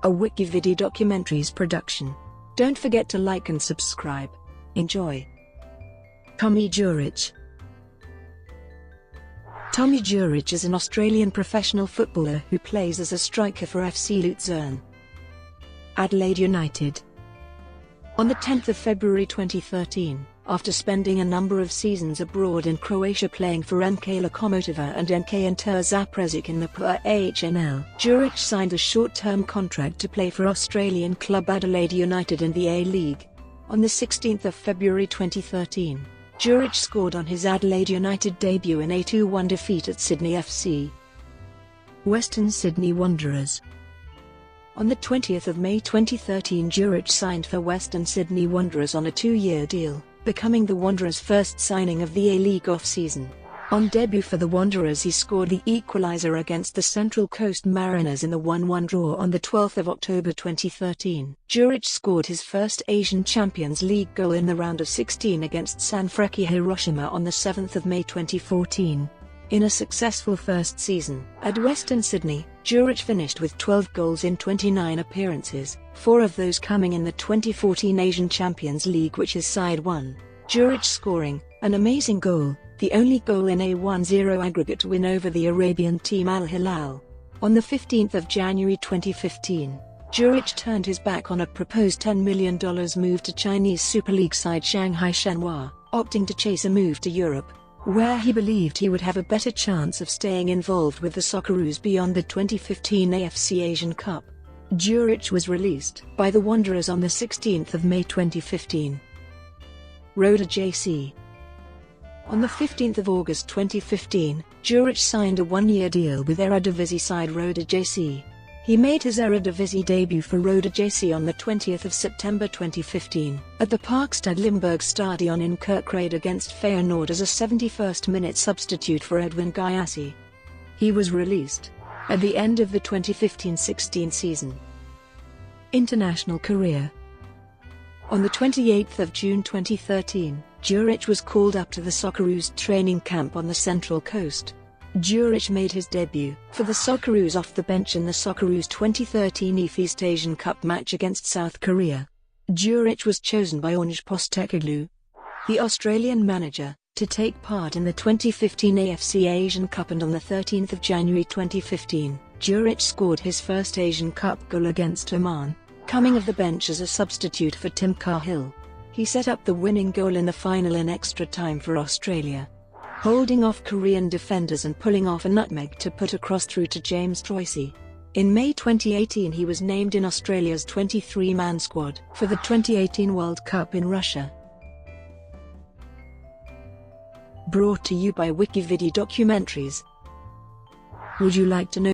a WikiVidi documentaries production. Don't forget to like and subscribe. Enjoy. Tomi Juric. Tomi Juric is an Australian professional footballer who plays as a striker for FC Luzern, Adelaide United. On the 10th of February 2013, after spending a number of seasons abroad in Croatia playing for NK Lokomotiva and NK Inter Zaprešić in the PHNL, Juric signed a short-term contract to play for Australian club Adelaide United in the A-League. On the 16th of February 2013, Juric scored on his Adelaide United debut in a 2-1 defeat at Sydney FC. Western Sydney Wanderers. On the 20th of May 2013, Juric signed for Western Sydney Wanderers on a 2-year deal, becoming the Wanderers' first signing of the A-League off-season. On debut for the Wanderers, he scored the equaliser against the Central Coast Mariners in the 1-1 draw on the 12th of October 2013. Juric scored his first Asian Champions League goal in the round of 16 against Sanfrecce Hiroshima on the 7th of May 2014. In a successful first season at Western Sydney, Juric finished with 12 goals in 29 appearances, 4 of those coming in the 2014 Asian Champions League, which his side won. Juric scoring an amazing goal, the only goal in a 1-0 aggregate win over the Arabian team Al Hilal. On the 15th of January 2015, Juric turned his back on a proposed $10 million move to Chinese Super League side Shanghai Shenhua, opting to chase a move to Europe, where he believed he would have a better chance of staying involved with the Socceroos beyond the 2015 AFC Asian Cup. Juric was released by the Wanderers on the 16th of May 2015. Roda JC. On the 15th of August 2015, Juric signed a 1-year deal with Eredivisie side Roda JC. He made his Eredivisie debut for Roda JC on the 20th of September 2015, at the Parkstad Limburg Stadion in Kerkrade against Feyenoord as a 71st-minute substitute for Edwin Gyasi. He was released at the end of the 2015-16 season. International career. On the 28th of June 2013, Juric was called up to the Socceroos training camp on the Central Coast. Juric made his debut for the Socceroos off the bench in the Socceroos 2013 East Asian Cup match against South Korea. Juric was chosen by Ange Postecoglou, the Australian manager, to take part in the 2015 AFC Asian Cup, and on the 13th of January 2015, Juric scored his first Asian Cup goal against Oman, coming off the bench as a substitute for Tim Cahill. He set up the winning goal in the final in extra time for Australia, holding off Korean defenders and pulling off a nutmeg to put a cross through to James Troisi. In May 2018, he was named in Australia's 23-man squad for the 2018 World Cup in Russia. Brought to you by WikiVidi Documentaries. Would you like to know